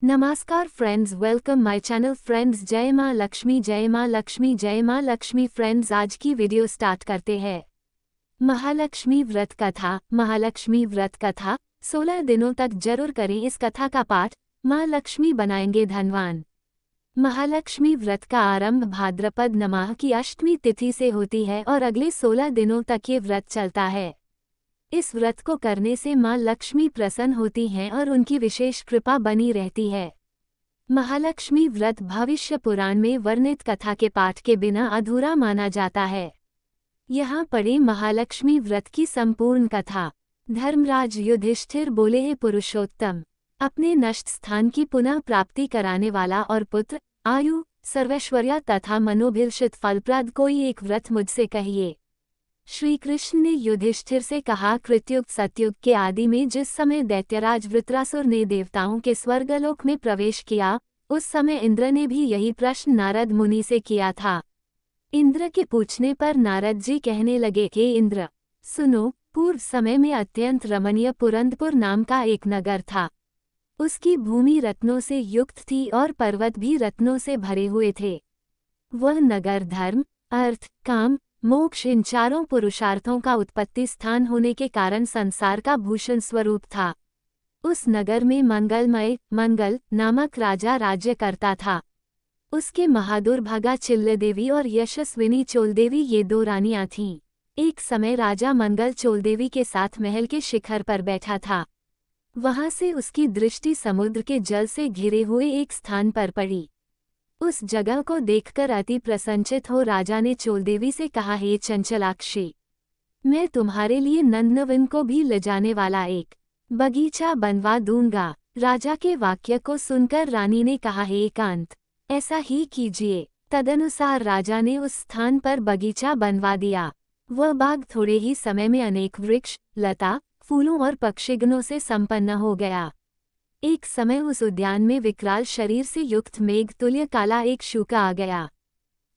नमस्कार friends, welcome my channel friends. जय माँ लक्ष्मी, जय माँ लक्ष्मी, जय माँ लक्ष्मी। फ्रेंड्स, आज की वीडियो स्टार्ट करते हैं। महालक्ष्मी व्रत कथा। महालक्ष्मी व्रत कथा 16 दिनों तक जरूर करें इस कथा का पाठ। माँ लक्ष्मी बनाएंगे धनवान। महालक्ष्मी व्रत का आरंभ भाद्रपद नमाह की अष्टमी तिथि से होती है और अगले 16 दिनों तक ये व्रत चलता है। इस व्रत को करने से माँ लक्ष्मी प्रसन्न होती हैं और उनकी विशेष कृपा बनी रहती है। महालक्ष्मी व्रत भविष्य पुराण में वर्णित कथा के पाठ के बिना अधूरा माना जाता है। यहाँ पढ़े महालक्ष्मी व्रत की संपूर्ण कथा। धर्मराज युधिष्ठिर बोले, हे पुरुषोत्तम, अपने नष्ट स्थान की पुनः प्राप्ति कराने वाला और पुत्र, आयु, सर्वैश्वर्य तथा मनोभिलषित फलप्रद कोई एक व्रत मुझसे कहिए। श्री कृष्ण ने युधिष्ठिर से कहा, कृतयुग सतयुग के आदि में जिस समय दैत्यराज वृत्रासुर ने देवताओं के स्वर्गलोक में प्रवेश किया, उस समय इंद्र ने भी यही प्रश्न नारद मुनि से किया था। इंद्र के पूछने पर नारद जी कहने लगे, हे इंद्र, सुनो, पूर्व समय में अत्यंत रमणीय पुरंदपुर नाम का एक नगर था। उसकी भूमि रत्नों से युक्त थी और पर्वत भी रत्नों से भरे हुए थे। वह नगर धर्म, अर्थ, काम, मोक्ष इन चारों पुरुषार्थों का उत्पत्ति स्थान होने के कारण संसार का भूषण स्वरूप था। उस नगर में मंगलमय मंगल नामक राजा राज्य करता था। उसके महादुर्भागा चिल्लदेवी और यशस्विनी चोलदेवी ये दो रानियां थीं। एक समय राजा मंगल चोलदेवी के साथ महल के शिखर पर बैठा था। वहां से उसकी दृष्टि समुद्र के जल से घिरे हुए एक स्थान पर पड़ी। उस जगह को देखकर अति प्रसन्नचित हो राजा ने चोलदेवी से कहा, हे चंचलाक्षी, मैं तुम्हारे लिए नंदनवन को भी ले जाने वाला एक बगीचा बनवा दूंगा। राजा के वाक्य को सुनकर रानी ने कहा, हे एकांत, ऐसा ही कीजिए। तदनुसार राजा ने उस स्थान पर बगीचा बनवा दिया। वह बाग थोड़े ही समय में अनेक वृक्ष, लता, फूलों और पक्षिगणों से संपन्न हो गया। एक समय उस उद्यान में विकराल शरीर से युक्त मेघ तुल्य काला एक शूका आ गया।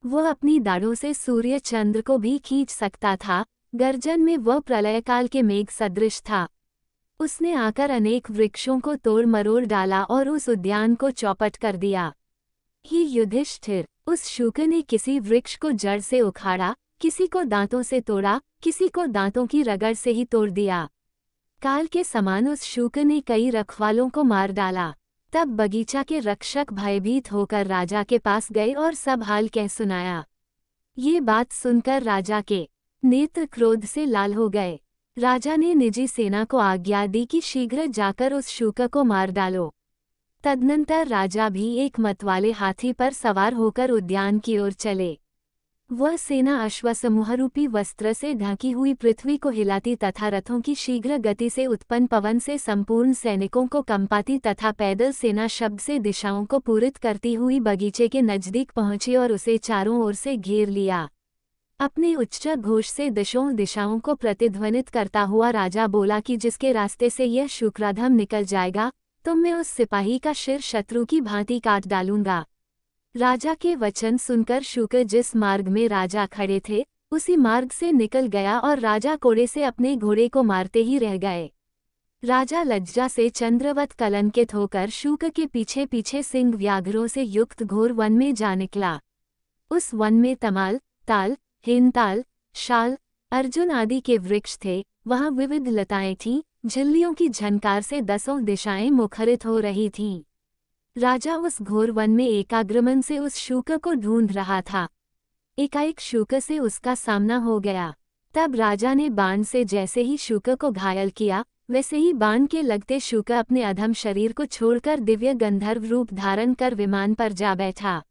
वह अपनी दाढ़ों से सूर्य चंद्र को भी खींच सकता था। गर्जन में वह प्रलयकाल के मेघ सदृश था। उसने आकर अनेक वृक्षों को तोड़ मरोड़ डाला और उस उद्यान को चौपट कर दिया। ही युधिष्ठिर, उस शूके ने किसी वृक्ष को जड़ से उखाड़ा, किसी को दांतों से तोड़ा, किसी को दांतों की रगड़ से ही तोड़ दिया। काल के समान उस शूक ने कई रखवालों को मार डाला। तब बगीचा के रक्षक भयभीत होकर राजा के पास गए और सब हाल कह सुनाया। ये बात सुनकर राजा के नेत्र क्रोध से लाल हो गए। राजा ने निजी सेना को आज्ञा दी कि शीघ्र जाकर उस शूक को मार डालो। तदनंतर राजा भी एक मतवाले हाथी पर सवार होकर उद्यान की ओर चले। वह सेना अश्वसमूहरूपी वस्त्र से ढकी हुई पृथ्वी को हिलाती तथा रथों की शीघ्र गति से उत्पन्न पवन से संपूर्ण सैनिकों को कंपाती तथा पैदल सेना शब्द से दिशाओं को पूरित करती हुई बगीचे के नजदीक पहुंची और उसे चारों ओर से घेर लिया। अपने उच्च घोष से दिशाओं को प्रतिध्वनित करता हुआ राजा बोला कि जिसके रास्ते से यह शुक्राधम निकल जाएगा, तो मैं उस सिपाही का सिर शत्रु की भांति काट डालूंगा। राजा के वचन सुनकर शूक जिस मार्ग में राजा खड़े थे, उसी मार्ग से निकल गया और राजा कोड़े से अपने घोड़े को मारते ही रह गए। राजा लज्जा से चंद्रवत कलंकित होकर शूक के पीछे पीछे सिंह व्याघ्रों से युक्त घोर वन में जा निकला। उस वन में तमाल, ताल, हेमताल, शाल, अर्जुन आदि के वृक्ष थे। वहां विविध लताएं थीं। झिल्लियों की झनकार से दसों दिशाएं मुखरित हो रही थीं। राजा उस घोर वन में एकाग्रमन से उस शूक को ढूंढ रहा था। एकाएक शूक से उसका सामना हो गया। तब राजा ने बाण से जैसे ही शूक को घायल किया, वैसे ही बाण के लगते शूक अपने अधम शरीर को छोड़कर दिव्य गंधर्व रूप धारण कर विमान पर जा बैठा।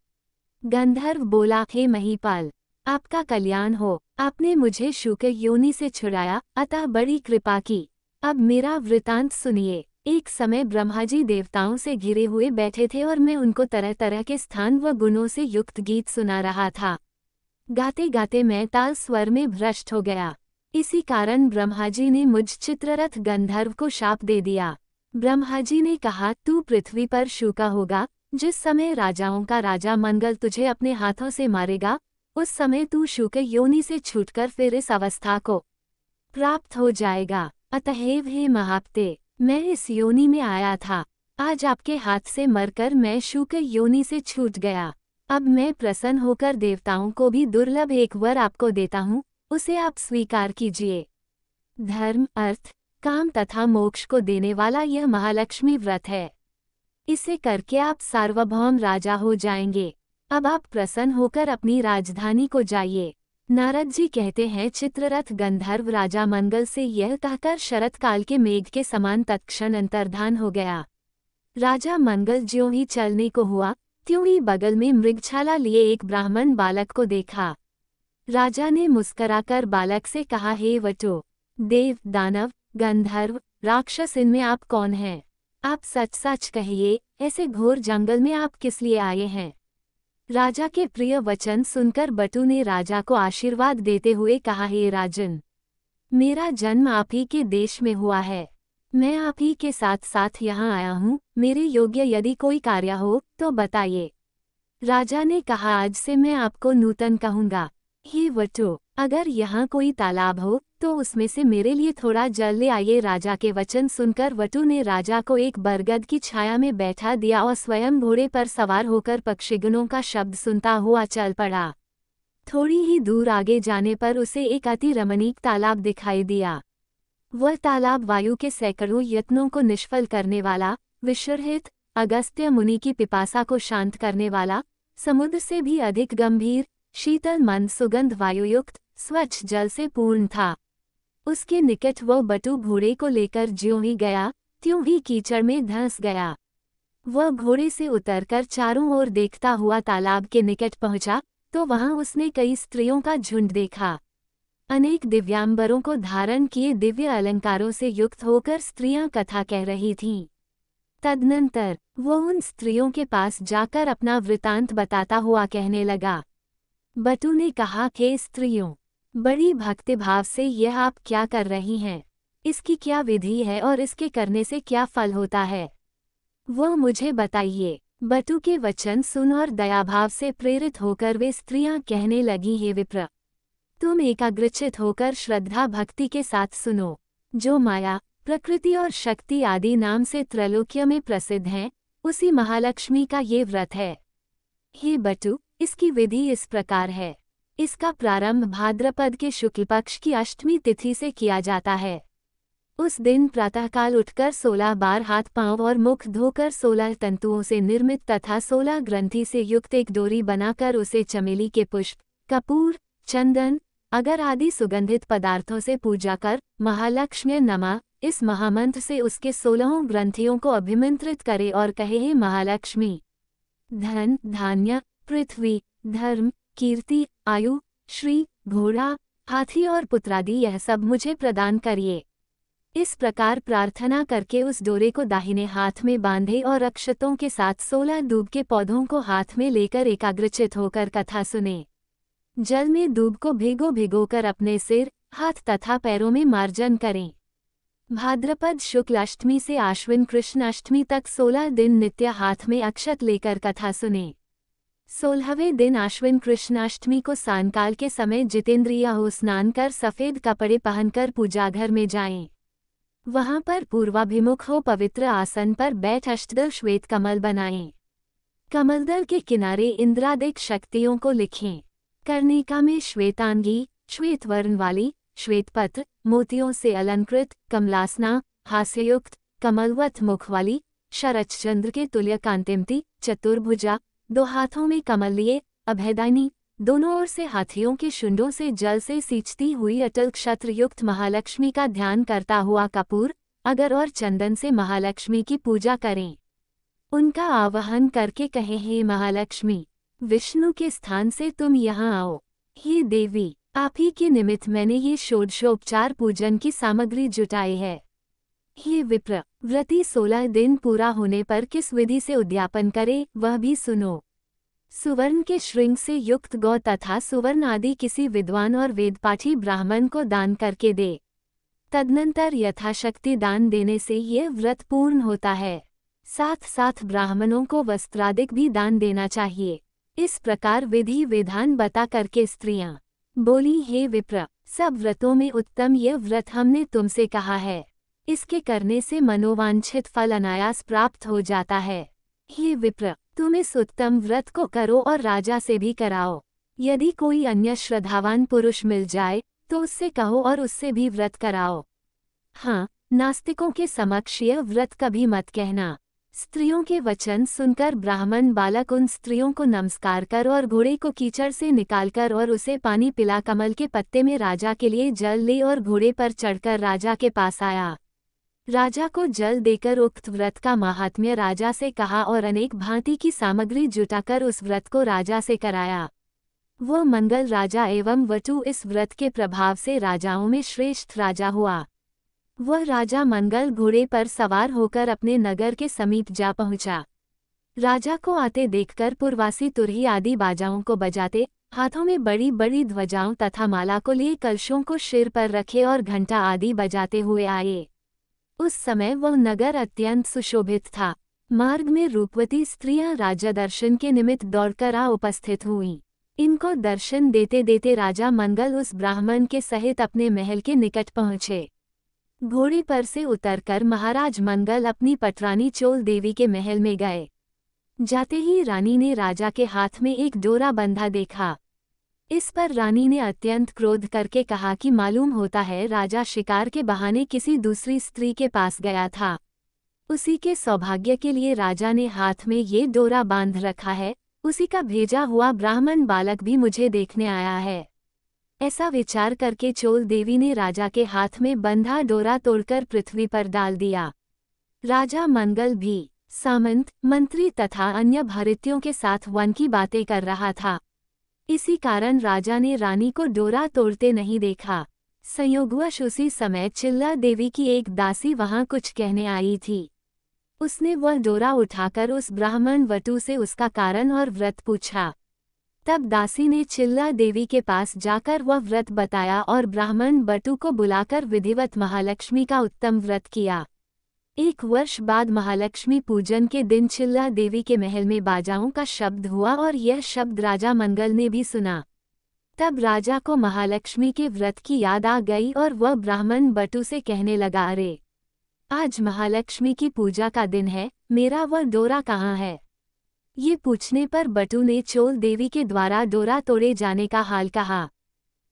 गंधर्व बोला, हे महीपाल, आपका कल्याण हो। आपने मुझे शूक योनि से छुड़ाया, अतः बड़ी कृपा की। अब मेरा वृतांत सुनिए। एक समय ब्रह्माजी देवताओं से घिरे हुए बैठे थे और मैं उनको तरह तरह के स्थान व गुणों से युक्त गीत सुना रहा था। गाते गाते मैं ताल स्वर में भ्रष्ट हो गया। इसी कारण ब्रह्माजी ने मुझ चित्ररथ गंधर्व को शाप दे दिया। ब्रह्माजी ने कहा, तू पृथ्वी पर शूका होगा। जिस समय राजाओं का राजा मंगल तुझे अपने हाथों से मारेगा, उस समय तू शूक योनि से छूटकर फिर इस अवस्था को प्राप्त हो जाएगा। अतएव हे महाप्ते, मैं इस योनि में आया था। आज आपके हाथ से मरकर मैं शूक योनि से छूट गया। अब मैं प्रसन्न होकर देवताओं को भी दुर्लभ एक वर आपको देता हूँ, उसे आप स्वीकार कीजिए। धर्म, अर्थ, काम तथा मोक्ष को देने वाला यह महालक्ष्मी व्रत है। इसे करके आप सार्वभौम राजा हो जाएंगे। अब आप प्रसन्न होकर अपनी राजधानी को जाइए। नारद जी कहते हैं, चित्ररथ गंधर्व राजा मंगल से यह कहकर शरत काल के मेघ के समान तत्क्षण अंतर्धान हो गया। राजा मंगल ज्यों ही चलने को हुआ, त्यों ही बगल में मृगछाला लिए एक ब्राह्मण बालक को देखा। राजा ने मुस्कराकर बालक से कहा, हे वटो, देव, दानव, गंधर्व, राक्षस, इनमें आप कौन हैं? आप सच सच कहिए, ऐसे घोर जंगल में आप किस लिए आए हैं? राजा के प्रिय वचन सुनकर बटू ने राजा को आशीर्वाद देते हुए कहा, हे राजन, मेरा जन्म आप ही के देश में हुआ है। मैं आप ही के साथ साथ यहाँ आया हूँ। मेरे योग्य यदि कोई कार्य हो तो बताइए। राजा ने कहा, आज से मैं आपको नूतन कहूँगा। हे वटो, अगर यहाँ कोई तालाब हो तो उसमें से मेरे लिए थोड़ा जल ले आइए। राजा के वचन सुनकर वटू ने राजा को एक बरगद की छाया में बैठा दिया और स्वयं घोड़े पर सवार होकर पक्षिगणों का शब्द सुनता हुआ चल पड़ा। थोड़ी ही दूर आगे जाने पर उसे एक अति रमणीक तालाब दिखाई दिया। वह तालाब वायु के सैकड़ों यत्नों को निष्फल करने वाला, विशुरहित, अगस्त्य मुनि की पिपासा को शांत करने वाला, समुद्र से भी अधिक गंभीर, शीतल मंद सुगंध वायुयुक्त, स्वच्छ जल से पूर्ण था। उसके निकट वह बटू घोड़े को लेकर ज्यों ही गया, त्यों ही कीचड़ में धंस गया। वह घोड़े से उतरकर चारों ओर देखता हुआ तालाब के निकट पहुंचा तो वहां उसने कई स्त्रियों का झुंड देखा। अनेक दिव्यांबरों को धारण किए दिव्य अलंकारों से युक्त होकर स्त्रियां कथा कह रही थीं। तदनंतर वह उन स्त्रियों के पास जाकर अपना वृतांत बताता हुआ कहने लगा। बटू ने कहा, हे स्त्रियों, बड़ी भक्तिभाव से यह आप क्या कर रही हैं? इसकी क्या विधि है और इसके करने से क्या फल होता है? वह मुझे बताइए। बटू के वचन सुन और दयाभाव से प्रेरित होकर वे स्त्रियां कहने लगी, हे विप्र, तुम एकाग्रचित होकर श्रद्धा भक्ति के साथ सुनो। जो माया, प्रकृति और शक्ति आदि नाम से त्रैलोक्य में प्रसिद्ध हैं, उसी महालक्ष्मी का ये व्रत है। हे बटू, इसकी विधि इस प्रकार है। इसका प्रारंभ भाद्रपद के शुक्ल पक्ष की अष्टमी तिथि से किया जाता है। उस दिन प्रातःकाल उठकर 16 बार हाथ पांव और मुख धोकर 16 तंतुओं से निर्मित तथा 16 ग्रंथि से युक्त एक डोरी बनाकर उसे चमेली के पुष्प, कपूर, चंदन, अगर आदि सुगंधित पदार्थों से पूजा कर महालक्ष्मी नमः इस महामंत्र से उसके 16 ग्रंथियों को अभिमंत्रित करे और कहे, हे महालक्ष्मी, धन, धान्य, पृथ्वी, धर्म, कीर्ति, आयु, श्री, घोड़ा, हाथी और पुत्रादि यह सब मुझे प्रदान करिए। इस प्रकार प्रार्थना करके उस डोरे को दाहिने हाथ में बांधे और अक्षतों के साथ 16 दूब के पौधों को हाथ में लेकर एकाग्रचित होकर कथा सुने। जल में दूब को भिगोकर अपने सिर, हाथ तथा पैरों में मार्जन करें। भाद्रपद शुक्ल अष्टमी से आश्विन कृष्ण अष्टमी तक 16 दिन नित्य हाथ में अक्षत लेकर कथा सुने। 16वें दिन आश्विन कृष्ण अष्टमी को सायंकाल के समय जितेंद्रिय हो स्नान कर सफेद कपड़े पहनकर पूजाघर में जाएं। वहां पर पूर्वाभिमुख हो पवित्र आसन पर बैठ अष्टदल श्वेत कमल बनाएं। कमलदल के किनारे इंद्रादिक शक्तियों को लिखें। कर्णिका में श्वेतांगी, श्वेत वर्ण वाली, श्वेतपत्र, मोतियों से अलंकृत, कमलासना, हास्ययुक्त, कमलवत मुख वाली, शरच्चंद्र के तुल्य कांतिमती, चतुर्भुजा, 2 हाथों में कमल लिए, अभयदायिनी, दोनों ओर से हाथियों के शुंडों से जल से सींचती हुई अटल क्षत्र युक्त महालक्ष्मी का ध्यान करता हुआ कपूर, अगर और चंदन से महालक्ष्मी की पूजा करें। उनका आवाहन करके कहें, हे महालक्ष्मी, विष्णु के स्थान से तुम यहाँ आओ। हे देवी, आप ही के निमित्त मैंने ये षोडशोपचार पूजन की सामग्री जुटाई है। हे विप्र, व्रती 16 दिन पूरा होने पर किस विधि से उद्यापन करे वह भी सुनो। सुवर्ण के श्रृंग से युक्त गौ तथा सुवर्ण आदि किसी विद्वान और वेदपाठी ब्राह्मण को दान करके दे। तदनंतर यथाशक्ति दान देने से यह व्रत पूर्ण होता है। साथ साथ ब्राह्मणों को वस्त्रादिक भी दान देना चाहिए। इस प्रकार विधि विधान बता करके स्त्रियां बोली, हे विप्र, सब व्रतों में उत्तम यह व्रत हमने तुमसे कहा है। इसके करने से मनोवांछित फल अनायास प्राप्त हो जाता है। हे विप्र, तुम इस उत्तम व्रत को करो और राजा से भी कराओ। यदि कोई अन्य श्रद्धावान पुरुष मिल जाए तो उससे कहो और उससे भी व्रत कराओ। हाँ, नास्तिकों के समक्ष यह व्रत कभी मत कहना। स्त्रियों के वचन सुनकर ब्राह्मण बालक उन स्त्रियों को नमस्कार कर और घोड़े को कीचड़ से निकालकर और उसे पानी पिला कमल के पत्ते में राजा के लिए जल ले और घोड़े पर चढ़कर राजा के पास आया। राजा को जल देकर उक्त व्रत का महात्म्य राजा से कहा और अनेक भांति की सामग्री जुटाकर उस व्रत को राजा से कराया। वह मंगल राजा एवं वटु इस व्रत के प्रभाव से राजाओं में श्रेष्ठ राजा हुआ। वह राजा मंगल घोड़े पर सवार होकर अपने नगर के समीप जा पहुंचा। राजा को आते देखकर पुरवासी तुरही आदि बाजाओं को बजाते, हाथों में बड़ी बड़ी ध्वजाओं तथा माला को लिए कलशों को सिर पर रखे और घंटा आदि बजाते हुए आए। उस समय वह नगर अत्यंत सुशोभित था। मार्ग में रूपवती स्त्रियां राजा दर्शन के निमित्त दौड़कर आ उपस्थित हुईं। इनको दर्शन देते देते राजा मंगल उस ब्राह्मण के सहित अपने महल के निकट पहुँचे। घोड़े पर से उतरकर महाराज मंगल अपनी पटरानी चोल देवी के महल में गए। जाते ही रानी ने राजा के हाथ में एक डोरा बंधा देखा। इस पर रानी ने अत्यंत क्रोध करके कहा कि मालूम होता है राजा शिकार के बहाने किसी दूसरी स्त्री के पास गया था। उसी के सौभाग्य के लिए राजा ने हाथ में ये डोरा बांध रखा है। उसी का भेजा हुआ ब्राह्मण बालक भी मुझे देखने आया है। ऐसा विचार करके चोल देवी ने राजा के हाथ में बंधा डोरा तोड़कर पृथ्वी पर डाल दिया। राजा मंगल भी सामंत, मंत्री तथा अन्य भृत्यों के साथ वन की बातें कर रहा था। इसी कारण राजा ने रानी को डोरा तोड़ते नहीं देखा। संयोगवश उसी समय चिल्ला देवी की एक दासी वहां कुछ कहने आई थी। उसने वह डोरा उठाकर उस ब्राह्मण वटु से उसका कारण और व्रत पूछा। तब दासी ने चिल्ला देवी के पास जाकर वह व्रत बताया और ब्राह्मण वटु को बुलाकर विधिवत महालक्ष्मी का उत्तम व्रत किया। 1 वर्ष बाद महालक्ष्मी पूजन के दिन चिल्ला देवी के महल में बाजाओं का शब्द हुआ और यह शब्द राजा मंगल ने भी सुना। तब राजा को महालक्ष्मी के व्रत की याद आ गई और वह ब्राह्मण वटु से कहने लगा, अरे आज महालक्ष्मी की पूजा का दिन है, मेरा वह डोरा कहाँ है? ये पूछने पर वटु ने चोल देवी के द्वारा डोरा तोड़े जाने का हाल कहा।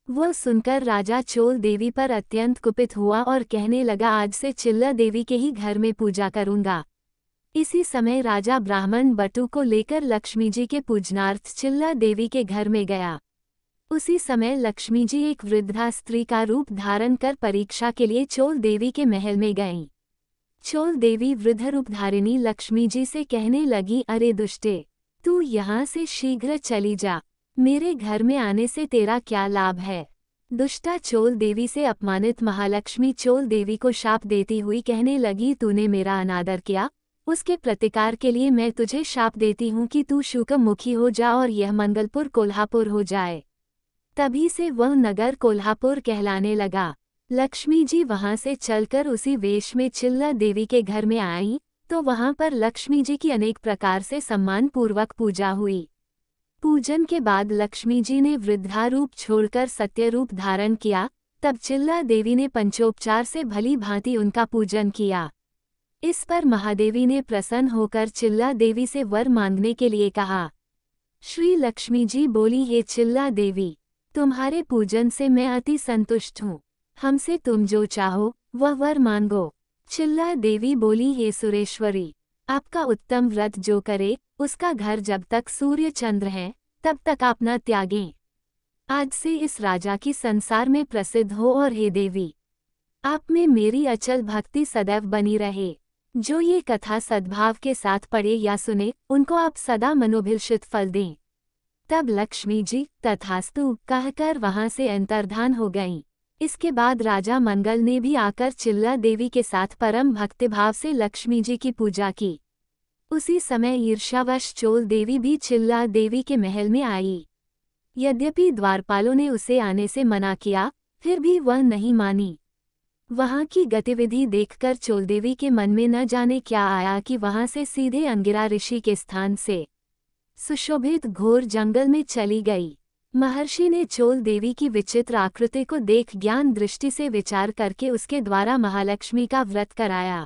वह सुनकर राजा चोल देवी पर अत्यंत कुपित हुआ और कहने लगा, आज से चिल्ला देवी के ही घर में पूजा करूंगा। इसी समय राजा ब्राह्मण वटु को लेकर लक्ष्मी जी के पूजनार्थ चिल्ला देवी के घर में गया। उसी समय लक्ष्मी जी एक वृद्धा स्त्री का रूप धारण कर परीक्षा के लिए चोल देवी के महल में गईं। चोल देवी वृद्ध रूपधारिणी लक्ष्मी जी से कहने लगी, अरे दुष्टे, तू यहाँ से शीघ्र चली जा। मेरे घर में आने से तेरा क्या लाभ है? दुष्टा चोल देवी से अपमानित महालक्ष्मी चोल देवी को शाप देती हुई कहने लगी, तूने मेरा अनादर किया, उसके प्रतिकार के लिए मैं तुझे शाप देती हूँ कि तू शुकमुखी हो जा और यह मंगलपुर कोल्हापुर हो जाए। तभी से वह नगर कोल्हापुर कहलाने लगा। लक्ष्मी जी वहां से चलकर उसी वेश में चिल्ला देवी के घर में आई तो वहां पर लक्ष्मी जी की अनेक प्रकार से सम्मान पूर्वक पूजा हुई। पूजन के बाद लक्ष्मी जी ने वृद्धा रूप छोड़कर सत्य रूप धारण किया। तब चिल्ला देवी ने पंचोपचार से भली भांति उनका पूजन किया। इस पर महादेवी ने प्रसन्न होकर चिल्ला देवी से वर मांगने के लिए कहा। श्री लक्ष्मी जी बोली, हे चिल्ला देवी, तुम्हारे पूजन से मैं अति संतुष्ट हूँ। हमसे तुम जो चाहो वह वर मांगो। चिल्ला देवी बोली, हे सुरेश्वरी, आपका उत्तम व्रत जो करे उसका घर जब तक सूर्य चंद्र हैं तब तक आप न त्यागें। आज से इस राजा की संसार में प्रसिद्ध हो और हे देवी, आप में मेरी अचल भक्ति सदैव बनी रहे। जो ये कथा सद्भाव के साथ पढ़े या सुने उनको आप सदा मनोभिलषित फल दें। तब लक्ष्मी जी तथास्तु कहकर वहां से अंतर्धान हो गईं। इसके बाद राजा मंगल ने भी आकर चिल्ला देवी के साथ परम भक्तिभाव से लक्ष्मी जी की पूजा की। उसी समय ईर्ष्यावश चोल देवी भी चिल्ला देवी के महल में आई। यद्यपि द्वारपालों ने उसे आने से मना किया, फिर भी वह नहीं मानी। वहां की गतिविधि देखकर चोल देवी के मन में न जाने क्या आया कि वहां से सीधे अंगिरा ऋषि के स्थान से सुशोभित घोर जंगल में चली गई। महर्षि ने चोल देवी की विचित्र आकृति को देख ज्ञान दृष्टि से विचार करके उसके द्वारा महालक्ष्मी का व्रत कराया।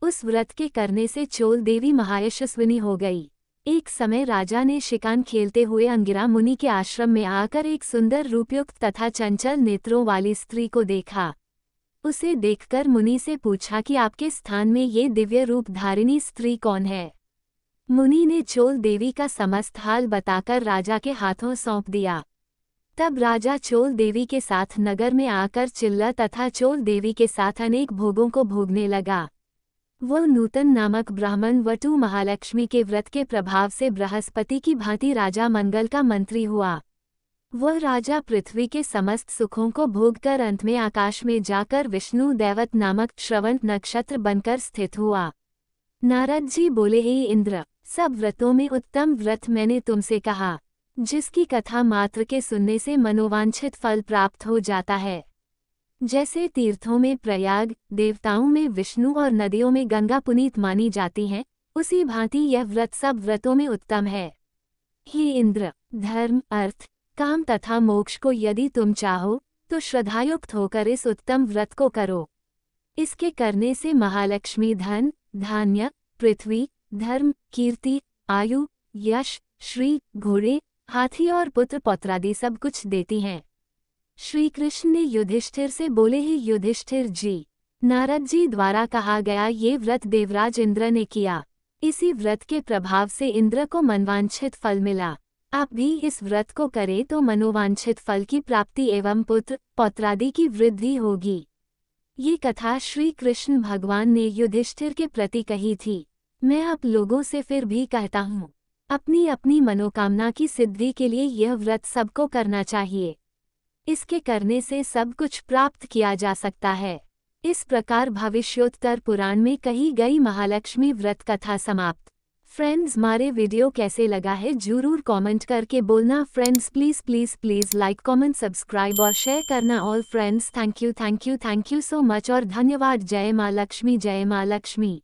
उस व्रत के करने से चोल देवी महायशस्विनी हो गई। एक समय राजा ने शिकान खेलते हुए अंगिरा मुनि के आश्रम में आकर एक सुंदर रूपयुक्त तथा चंचल नेत्रों वाली स्त्री को देखा। उसे देखकर मुनि से पूछा कि आपके स्थान में ये दिव्य रूप धारिणी स्त्री कौन है। मुनि ने चोल देवी का समस्त हाल बताकर राजा के हाथों सौंप दिया। तब राजा चोल देवी के साथ नगर में आकर चिल्ला तथा चोल देवी के साथ अनेक भोगों को भोगने लगा। वो नूतन नामक ब्राह्मण वटु महालक्ष्मी के व्रत के प्रभाव से बृहस्पति की भांति राजा मंगल का मंत्री हुआ। वह राजा पृथ्वी के समस्त सुखों को भोगकर अंत में आकाश में जाकर विष्णु दैवत नामक श्रवण नक्षत्र बनकर स्थित हुआ। नारद जी बोले, हे इंद्र, सब व्रतों में उत्तम व्रत मैंने तुमसे कहा, जिसकी कथा मात्र के सुनने से मनोवांछित फल प्राप्त हो जाता है। जैसे तीर्थों में प्रयाग, देवताओं में विष्णु और नदियों में गंगा पुनीत मानी जाती हैं, उसी भांति यह व्रत सब व्रतों में उत्तम है। हे इंद्र, धर्म, अर्थ, काम तथा मोक्ष को यदि तुम चाहो तो श्रद्धायुक्त होकर इस उत्तम व्रत को करो। इसके करने से महालक्ष्मी धन, धान्य, पृथ्वी, धर्म, कीर्ति, आयु, यश, श्री, घोड़े, हाथी और पुत्र पौत्रादि सब कुछ देती हैं। श्री कृष्ण ने युधिष्ठिर से बोले, हे युधिष्ठिर जी, नारद जी द्वारा कहा गया ये व्रत देवराज इंद्र ने किया। इसी व्रत के प्रभाव से इंद्र को मनवांछित फल मिला। आप भी इस व्रत को करें तो मनोवांछित फल की प्राप्ति एवं पुत्र पौत्रादि की वृद्धि होगी। ये कथा श्री कृष्ण भगवान ने युधिष्ठिर के प्रति कही थी। मैं आप लोगों से फिर भी कहता हूँ, अपनी अपनी मनोकामना की सिद्धि के लिए यह व्रत सबको करना चाहिए। इसके करने से सब कुछ प्राप्त किया जा सकता है। इस प्रकार भविष्योत्तर पुराण में कही गई महालक्ष्मी व्रत कथा समाप्त। फ्रेंड्स, हमारे वीडियो कैसे लगा है जरूर कमेंट करके बोलना। Friends, please please please like, comment, subscribe और शेयर करना। All friends, thank you so much और धन्यवाद। जय माँ लक्ष्मी, जय माँ लक्ष्मी।